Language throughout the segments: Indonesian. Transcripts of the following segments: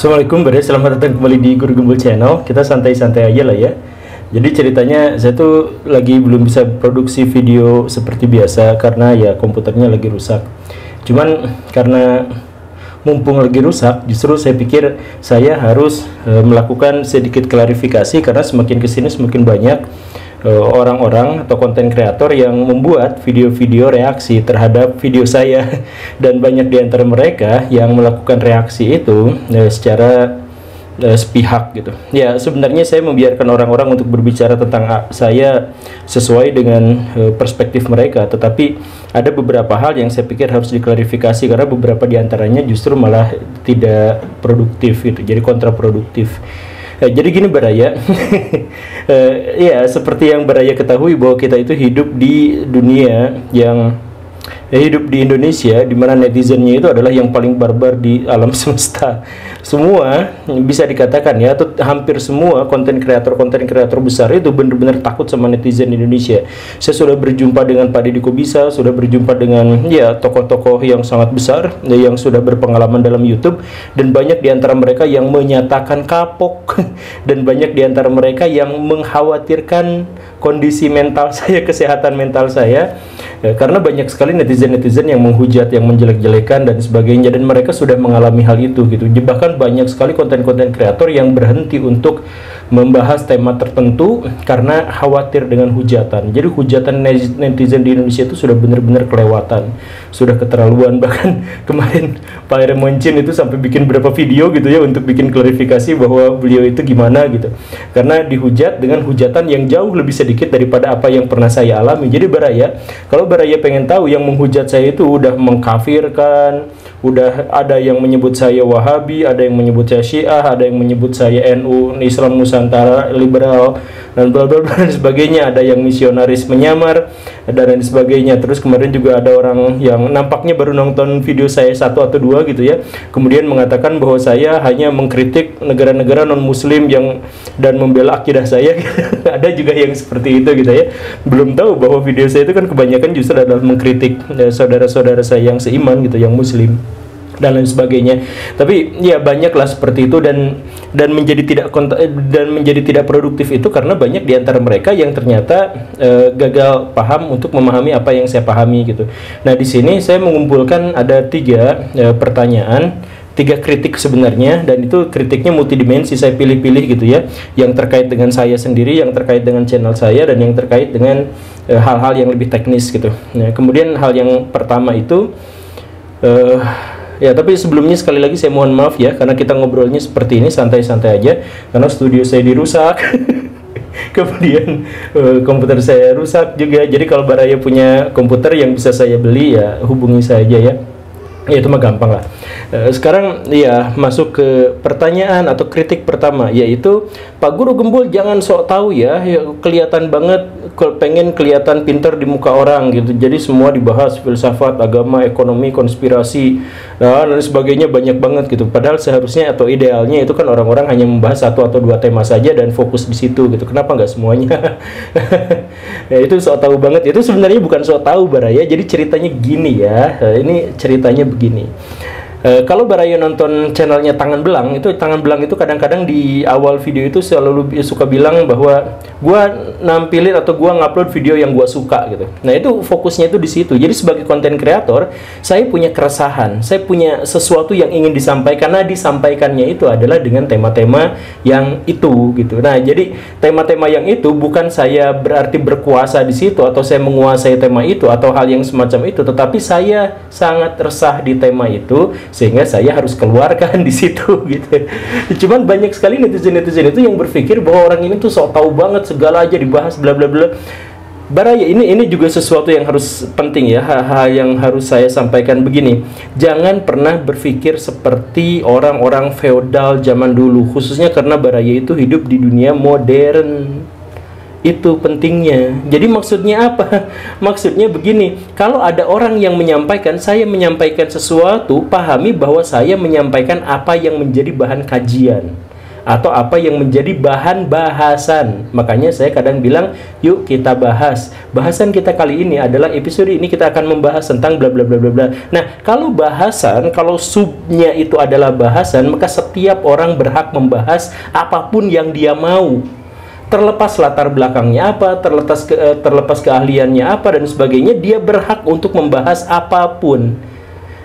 Assalamualaikum, selamat datang kembali di Guru Gembul Channel. Kita santai-santai aja lah ya. Jadi ceritanya saya tuh lagi belum bisa produksi video seperti biasa karena ya komputernya lagi rusak. Cuman karena mumpung lagi rusak, justru saya pikir saya harus melakukan sedikit klarifikasi karena semakin kesini semakin banyak orang-orang atau konten kreator yang membuat video-video reaksi terhadap video saya dan banyak di antara mereka yang melakukan reaksi itu secara sepihak gitu. Ya, sebenarnya saya membiarkan orang-orang untuk berbicara tentang saya sesuai dengan perspektif mereka, tetapi ada beberapa hal yang saya pikir harus diklarifikasi karena beberapa di antaranya justru malah tidak produktif gitu, jadi kontraproduktif. Jadi gini Baraya, ya seperti yang Baraya ketahui bahwa kita itu hidup di dunia yang hidup di Indonesia, di mana netizennya itu adalah yang paling barbar di alam semesta. Semua bisa dikatakan ya, atau hampir semua konten kreator besar itu benar-benar takut sama netizen Indonesia. Saya sudah berjumpa dengan Pak Deddy Kobisa, sudah berjumpa dengan ya tokoh-tokoh yang sangat besar yang sudah berpengalaman dalam YouTube, dan banyak di antara mereka yang menyatakan kapok dan banyak di antara mereka yang mengkhawatirkan kondisi mental saya, kesehatan mental saya, karena banyak sekali netizen yang menghujat, yang menjelek-jelekan dan sebagainya, dan mereka sudah mengalami hal itu gitu. Bahkan banyak sekali konten-konten kreator yang berhenti untuk membahas tema tertentu karena khawatir dengan hujatan. Jadi hujatan netizen di Indonesia itu sudah benar-benar kelewatan, sudah keterlaluan. Bahkan kemarin Pak Remoncin itu sampai bikin berapa video gitu ya untuk bikin klarifikasi bahwa beliau itu gimana gitu, karena dihujat dengan hujatan yang jauh lebih sedikit daripada apa yang pernah saya alami. Jadi Baraya, kalau Baraya pengen tahu, yang menghujat saya itu udah mengkafirkan, udah ada yang menyebut saya Wahabi, ada yang menyebut saya Syiah, ada yang menyebut saya NU, Islam Nusantara liberal, dan bla bla bla dan sebagainya. Ada yang misionaris menyamar dan lain sebagainya. Terus kemarin juga ada orang yang nampaknya baru nonton video saya satu atau dua gitu ya, kemudian mengatakan bahwa saya hanya mengkritik negara-negara non muslim yang dan membela akidah saya. Ada juga yang seperti itu gitu ya. Belum tahu bahwa video saya itu kan kebanyakan justru adalah mengkritik saudara-saudara saya yang seiman gitu, yang muslim dan lain sebagainya. Tapi ya banyaklah seperti itu, dan menjadi tidak produktif itu karena banyak di antara mereka yang ternyata gagal paham untuk memahami apa yang saya pahami gitu. Nah, di sini saya mengumpulkan ada tiga pertanyaan, tiga kritik sebenarnya, dan itu kritiknya multidimensi. Saya pilih-pilih gitu ya, yang terkait dengan saya sendiri, yang terkait dengan channel saya, dan yang terkait dengan hal-hal yang lebih teknis gitu. Nah, kemudian hal yang pertama itu ya, tapi sebelumnya sekali lagi saya mohon maaf ya, karena kita ngobrolnya seperti ini santai-santai aja, karena studio saya dirusak. Kemudian komputer saya rusak juga. Jadi kalau Baraya punya komputer yang bisa saya beli ya hubungi saya aja ya. Ya itu mah gampang lah. Sekarang ya masuk ke pertanyaan atau kritik pertama, yaitu Pak Guru Gembul jangan sok tahu ya, kelihatan banget pengen kelihatan pintar di muka orang gitu. Jadi semua dibahas, filsafat, agama, ekonomi, konspirasi dan sebagainya, banyak banget gitu. Padahal seharusnya atau idealnya itu kan orang-orang hanya membahas satu atau dua tema saja dan fokus di situ gitu. Kenapa nggak semuanya? Ya, itu sok tahu banget. Itu sebenarnya bukan sok tahu Baraya. Jadi ceritanya gini ya. Ini ceritanya begini. Kalau Baraya nonton channelnya Tangan Belang itu kadang-kadang di awal video itu selalu suka bilang bahwa gua nampilin atau gua ngupload video yang gua suka gitu. Nah, itu fokusnya itu di situ. Jadi sebagai konten kreator, saya punya keresahan, saya punya sesuatu yang ingin disampaikan. Nah, disampaikannya itu adalah dengan tema-tema yang itu gitu. Nah, jadi tema-tema yang itu bukan saya berarti berkuasa di situ atau saya menguasai tema itu atau hal yang semacam itu, tetapi saya sangat resah di tema itu sehingga saya harus keluarkan di situ gitu. Cuman banyak sekali netizen itu yang berpikir bahwa orang ini tuh sok tahu banget, segala aja dibahas bla bla bla. Baraya, ini juga sesuatu yang harus penting ya, hal yang harus saya sampaikan begini. Jangan pernah berpikir seperti orang-orang feodal zaman dulu, khususnya karena Baraya itu hidup di dunia modern. Itu pentingnya. Jadi maksudnya apa? Maksudnya begini, kalau ada orang yang menyampaikan, saya menyampaikan sesuatu, pahami bahwa saya menyampaikan apa yang menjadi bahan kajian, atau apa yang menjadi bahan bahasan. Makanya saya kadang bilang, yuk kita bahas. Bahasan kita kali ini adalah episode ini kita akan membahas tentang bla bla bla bla bla. Nah, kalau bahasan, kalau subnya itu adalah bahasan, maka setiap orang berhak membahas apapun yang dia mau. Terlepas latar belakangnya apa, terlepas keahliannya apa dan sebagainya, dia berhak untuk membahas apapun.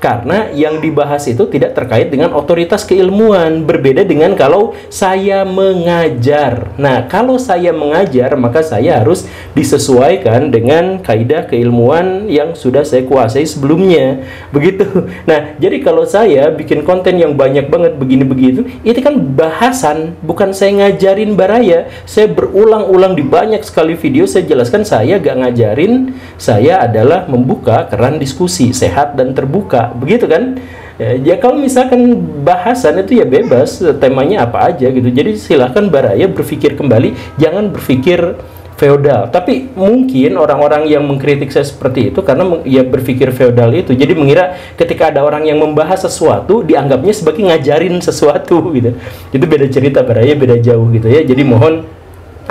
Karena yang dibahas itu tidak terkait dengan otoritas keilmuan. Berbeda dengan kalau saya mengajar. Nah, kalau saya mengajar, maka saya harus disesuaikan dengan kaidah keilmuan yang sudah saya kuasai sebelumnya. Begitu. Nah, jadi kalau saya bikin konten yang banyak banget begini-begitu, itu kan bahasan, bukan saya ngajarin baraya. Saya berulang-ulang di banyak sekali video, saya jelaskan saya gak ngajarin, saya adalah membuka keran diskusi sehat dan terbuka. Begitu kan ya, kalau misalkan bahasan itu ya bebas, temanya apa aja gitu. Jadi silahkan baraya berpikir kembali, jangan berpikir feodal. Tapi mungkin orang-orang yang mengkritik saya seperti itu karena ya berpikir feodal itu, jadi mengira ketika ada orang yang membahas sesuatu dianggapnya sebagai ngajarin sesuatu gitu. Itu beda cerita baraya, beda jauh gitu ya. Jadi mohon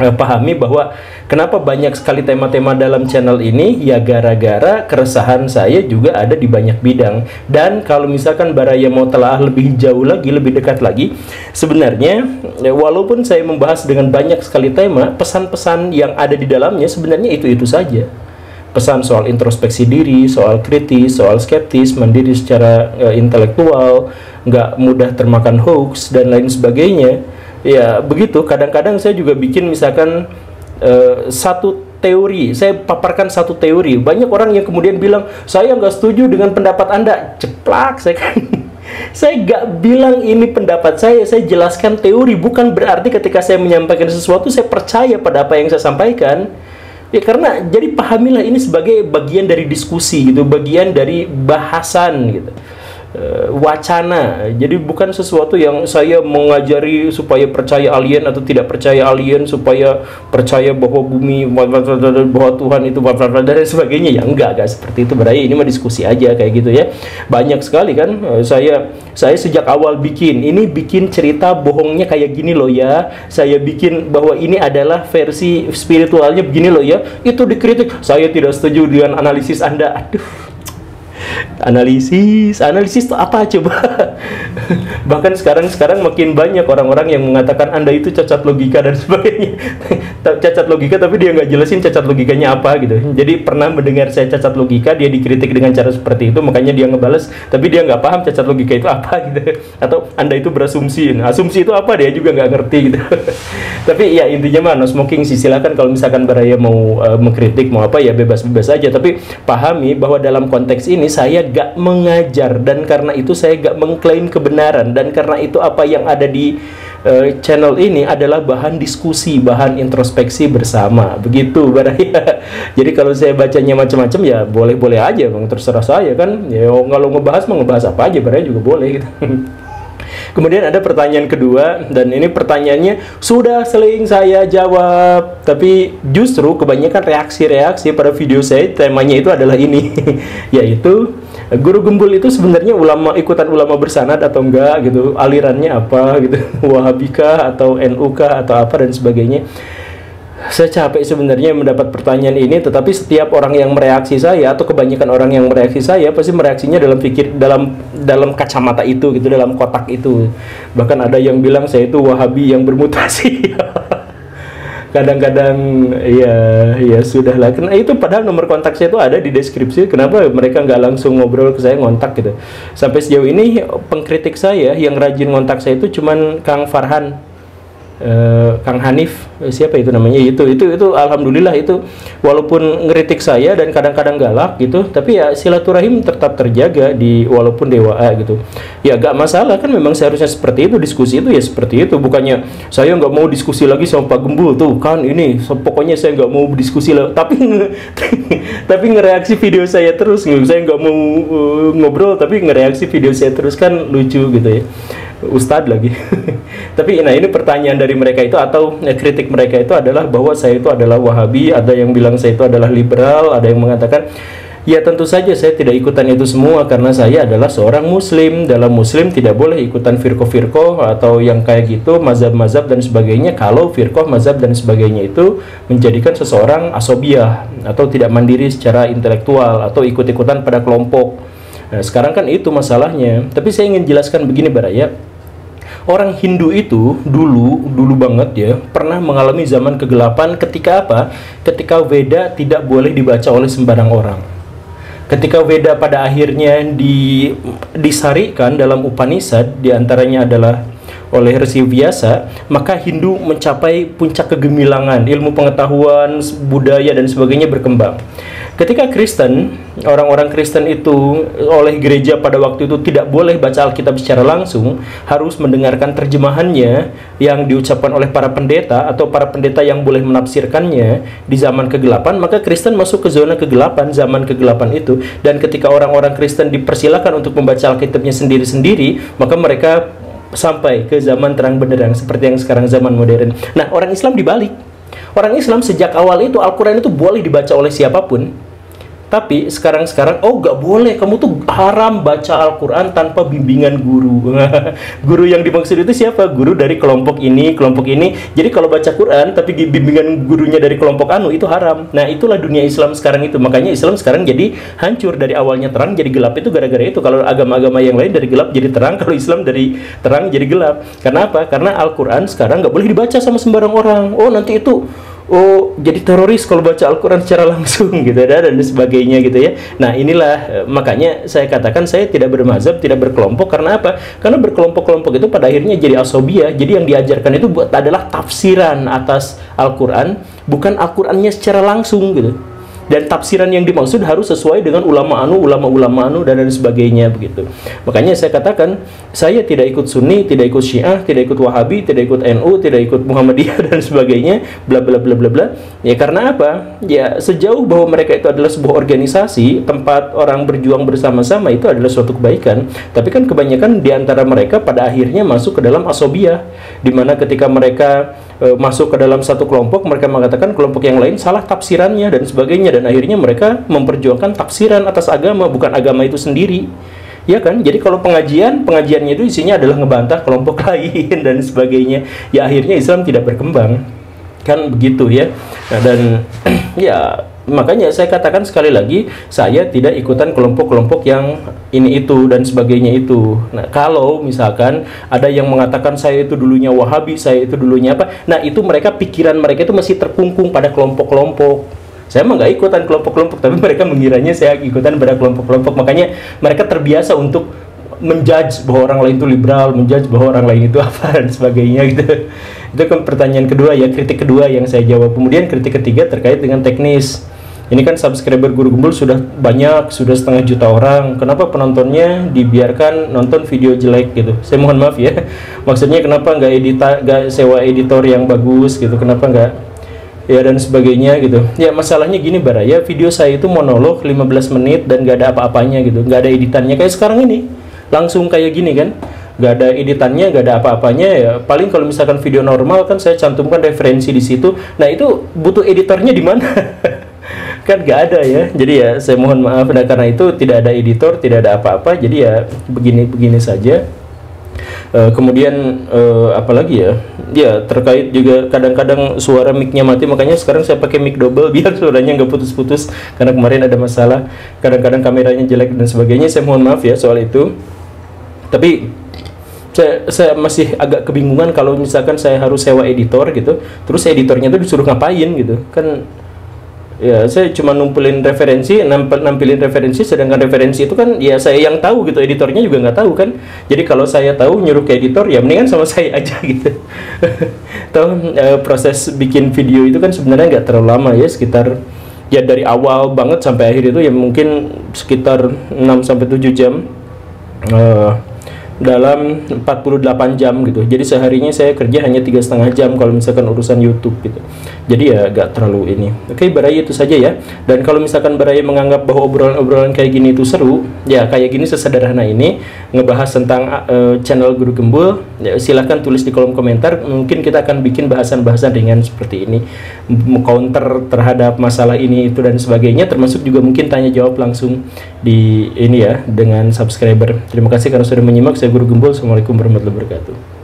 pahami bahwa kenapa banyak sekali tema-tema dalam channel ini, ya gara-gara keresahan saya juga ada di banyak bidang. Dan kalau misalkan baraya mau telaah lebih jauh lagi, lebih dekat lagi, sebenarnya ya, walaupun saya membahas dengan banyak sekali tema, pesan-pesan yang ada di dalamnya sebenarnya itu-itu saja. Pesan soal introspeksi diri, soal kritis, soal skeptis, mandiri secara intelektual, nggak mudah termakan hoax dan lain sebagainya. Ya begitu, kadang-kadang saya juga bikin misalkan satu teori, saya paparkan satu teori, banyak orang yang kemudian bilang saya nggak setuju dengan pendapat Anda. Ceplak, saya kan saya nggak bilang ini pendapat saya jelaskan teori, bukan berarti ketika saya menyampaikan sesuatu saya percaya pada apa yang saya sampaikan. Ya karena, jadi pahamilah ini sebagai bagian dari diskusi gitu, bagian dari bahasan gitu. Wacana. Jadi bukan sesuatu yang saya mengajari supaya percaya alien atau tidak percaya alien, supaya percaya bahwa bumi, bahwa Tuhan itu dan sebagainya. Ya enggak seperti itu. Berarti ini mah diskusi aja kayak gitu ya. Banyak sekali kan saya sejak awal bikin cerita bohongnya kayak gini loh ya. Saya bikin bahwa ini adalah versi spiritualnya begini loh ya. Itu dikritik. Saya tidak setuju dengan analisis Anda. Aduh. Analisis itu apa coba? Bahkan sekarang makin banyak orang-orang yang mengatakan Anda itu cacat logika dan sebagainya. Cacat logika tapi dia nggak jelasin cacat logikanya apa gitu. Jadi pernah mendengar saya cacat logika, dia dikritik dengan cara seperti itu, makanya dia ngebales, tapi dia nggak paham cacat logika itu apa gitu. Atau Anda itu berasumsi. Nah, asumsi itu apa, dia juga nggak ngerti gitu. Tapi ya intinya mah no smoking sih. Silakan kalau misalkan baraya mau mengkritik mau apa ya bebas-bebas aja, tapi pahami bahwa dalam konteks ini saya gak mengajar, dan karena itu saya gak mengklaim kebenaran, dan karena itu apa yang ada di channel ini adalah bahan diskusi, bahan introspeksi bersama, begitu baraya. Jadi kalau saya bacanya macam-macam ya boleh-boleh aja bang, terserah saya kan ya. Kalau ngebahas mau ngebahas apa aja baraya juga boleh gitu. Kemudian ada pertanyaan kedua, dan ini pertanyaannya sudah sering saya jawab, tapi justru kebanyakan reaksi-reaksi pada video saya temanya itu adalah ini, yaitu guru gembul itu sebenarnya ikutan ulama bersanad atau enggak gitu, alirannya apa gitu, Wahabikah atau NU-kah atau apa dan sebagainya. Saya capek sebenarnya mendapat pertanyaan ini, tetapi setiap orang yang mereaksi saya atau kebanyakan orang yang mereaksi saya pasti mereaksinya dalam kacamata itu gitu, dalam kotak itu. Bahkan ada yang bilang saya itu Wahabi yang bermutasi. Kadang-kadang ya sudahlah. Karena itu padahal nomor kontak saya itu ada di deskripsi. Kenapa mereka nggak langsung ngobrol ke saya, ngontak gitu. Sampai sejauh ini pengkritik saya yang rajin ngontak saya itu cuman Kang Farhan, Kang Hanif, siapa itu namanya, itu alhamdulillah itu walaupun ngeritik saya dan kadang-kadang galak gitu, tapi ya silaturahim tetap terjaga di walaupun dewa gitu. Ya gak masalah kan, memang seharusnya seperti itu, diskusi itu ya seperti itu. Bukannya saya nggak mau diskusi lagi sama Pak Gembul tuh kan, ini pokoknya saya nggak mau diskusi lah, tapi ngereaksi video saya terus. Saya nggak mau ngobrol tapi ngereaksi video saya terus, kan lucu gitu ya, Ustadz lagi. Tapi nah ini pertanyaan dari mereka itu, atau kritik mereka itu adalah bahwa saya itu adalah Wahabi. Ada yang bilang saya itu adalah liberal, ada yang mengatakan Ya tentu saja saya tidak ikutan itu semua karena saya adalah seorang muslim. Dalam muslim tidak boleh ikutan firqoh-firqoh atau yang kayak gitu, mazhab-mazhab dan sebagainya. Kalau firqoh, mazhab dan sebagainya itu menjadikan seseorang asobiah atau tidak mandiri secara intelektual atau ikut-ikutan pada kelompok. Nah, sekarang kan itu masalahnya. Tapi saya ingin jelaskan begini Baraya. Orang Hindu itu dulu banget ya, pernah mengalami zaman kegelapan ketika apa? Ketika Veda tidak boleh dibaca oleh sembarang orang. Ketika Veda pada akhirnya disarikan dalam Upanishad, diantaranya adalah oleh Resi Vyasa, maka Hindu mencapai puncak kegemilangan, ilmu pengetahuan, budaya dan sebagainya berkembang. Ketika Kristen, orang-orang Kristen itu oleh gereja pada waktu itu tidak boleh baca Alkitab secara langsung, harus mendengarkan terjemahannya yang diucapkan oleh para pendeta atau para pendeta yang boleh menafsirkannya di zaman kegelapan. Maka Kristen masuk ke zona kegelapan, zaman kegelapan itu. Dan ketika orang-orang Kristen dipersilakan untuk membaca Alkitabnya sendiri-sendiri, maka mereka sampai ke zaman terang benderang seperti yang sekarang zaman modern. Nah, orang Islam dibalik. Orang Islam sejak awal itu Al-Quran itu boleh dibaca oleh siapapun. Tapi sekarang gak boleh, kamu tuh haram baca Al-Quran tanpa bimbingan guru. Guru yang dimaksud itu siapa? Guru dari kelompok ini, kelompok ini. Jadi kalau baca Quran tapi bimbingan gurunya dari kelompok anu, itu haram. Nah, itulah dunia Islam sekarang itu. Makanya Islam sekarang jadi hancur, dari awalnya terang jadi gelap itu gara-gara itu. Kalau agama-agama yang lain dari gelap jadi terang, kalau Islam dari terang jadi gelap. Karena apa? Karena Al-Quran sekarang gak boleh dibaca sama sembarang orang. Oh, nanti itu jadi teroris kalau baca Al-Quran secara langsung gitu dan sebagainya gitu ya. Nah, inilah makanya saya katakan saya tidak bermazhab, tidak berkelompok. Karena apa? Karena berkelompok-kelompok itu pada akhirnya jadi asobiah. Jadi yang diajarkan itu adalah tafsiran atas Al-Quran, bukan Al-Qurannya secara langsung gitu. Dan tafsiran yang dimaksud harus sesuai dengan ulama anu dan sebagainya begitu. Makanya saya katakan saya tidak ikut Sunni, tidak ikut Syiah, tidak ikut Wahabi, tidak ikut NU, tidak ikut Muhammadiyah dan sebagainya, bla bla bla bla bla. Ya karena apa? Ya sejauh bahwa mereka itu adalah sebuah organisasi, tempat orang berjuang bersama-sama, itu adalah suatu kebaikan. Tapi kan kebanyakan di antara mereka pada akhirnya masuk ke dalam asobiah, di mana ketika mereka masuk ke dalam satu kelompok, mereka mengatakan kelompok yang lain salah tafsirannya dan sebagainya, dan akhirnya mereka memperjuangkan tafsiran atas agama, bukan agama itu sendiri. Ya kan? Jadi kalau pengajiannya itu isinya adalah ngebantah kelompok lain dan sebagainya. Ya akhirnya Islam tidak berkembang. Kan begitu ya. Nah, dan ya makanya saya katakan sekali lagi, saya tidak ikutan kelompok-kelompok yang ini itu dan sebagainya itu. Nah, kalau misalkan ada yang mengatakan saya itu dulunya Wahabi, saya itu dulunya apa, nah itu pikiran mereka itu masih terkungkung pada kelompok-kelompok. Saya mah nggak ikutan kelompok-kelompok, tapi mereka mengiranya saya ikutan pada kelompok-kelompok. Makanya mereka terbiasa untuk menjudge bahwa orang lain itu liberal, menjudge bahwa orang lain itu apa dan sebagainya gitu. Itu kan pertanyaan kedua ya, kritik kedua yang saya jawab. Kemudian kritik ketiga terkait dengan teknis. Ini kan subscriber Guru Gembul sudah banyak, sudah 500 juta orang. Kenapa penontonnya dibiarkan nonton video jelek gitu? Saya mohon maaf ya. Maksudnya kenapa nggak sewa editor yang bagus gitu? Kenapa nggak ya dan sebagainya gitu? Ya masalahnya gini Baraya, video saya itu monolog 15 menit dan nggak ada apa-apanya gitu, nggak ada editannya kayak sekarang ini. Langsung kayak gini kan? Nggak ada editannya, nggak ada apa-apanya ya. Paling kalau misalkan video normal kan saya cantumkan referensi di situ. Nah itu butuh editornya di mana? Kan nggak ada ya. Jadi ya saya mohon maaf, nah, karena itu tidak ada editor, tidak ada apa-apa. Jadi ya begini saja. Kemudian apalagi ya? Ya terkait juga kadang-kadang suara mic-nya mati, makanya sekarang saya pakai mic double biar suaranya nggak putus-putus. Karena kemarin ada masalah, kadang-kadang kameranya jelek dan sebagainya. Saya mohon maaf ya soal itu. Tapi saya masih agak kebingungan kalau misalkan saya harus sewa editor gitu, terus editornya tuh disuruh ngapain gitu kan. Ya saya cuma nampilin referensi, sedangkan referensi itu kan ya saya yang tahu gitu, editornya juga nggak tahu kan. Jadi kalau saya tahu nyuruh ke editor ya mendingan sama saya aja gitu. Tahu proses bikin video itu kan sebenarnya nggak terlalu lama ya, sekitar ya dari awal banget sampai akhir itu ya mungkin sekitar 6-7 jam. dalam 48 jam gitu. Jadi seharinya saya kerja hanya 3,5 jam kalau misalkan urusan YouTube gitu. Jadi ya gak terlalu ini. Oke, Baraya itu saja ya. Dan kalau misalkan Baraya menganggap bahwa obrolan-obrolan kayak gini itu seru, ya kayak gini sesederhana ini ngebahas tentang channel Guru Gembul, ya, silahkan tulis di kolom komentar. Mungkin kita akan bikin bahasan-bahasan ringan seperti ini, counter terhadap masalah ini itu dan sebagainya, termasuk juga mungkin tanya jawab langsung di ini ya dengan subscriber. Terima kasih karena sudah menyimak. Saya Guru Gembul. Assalamualaikum warahmatullahi wabarakatuh.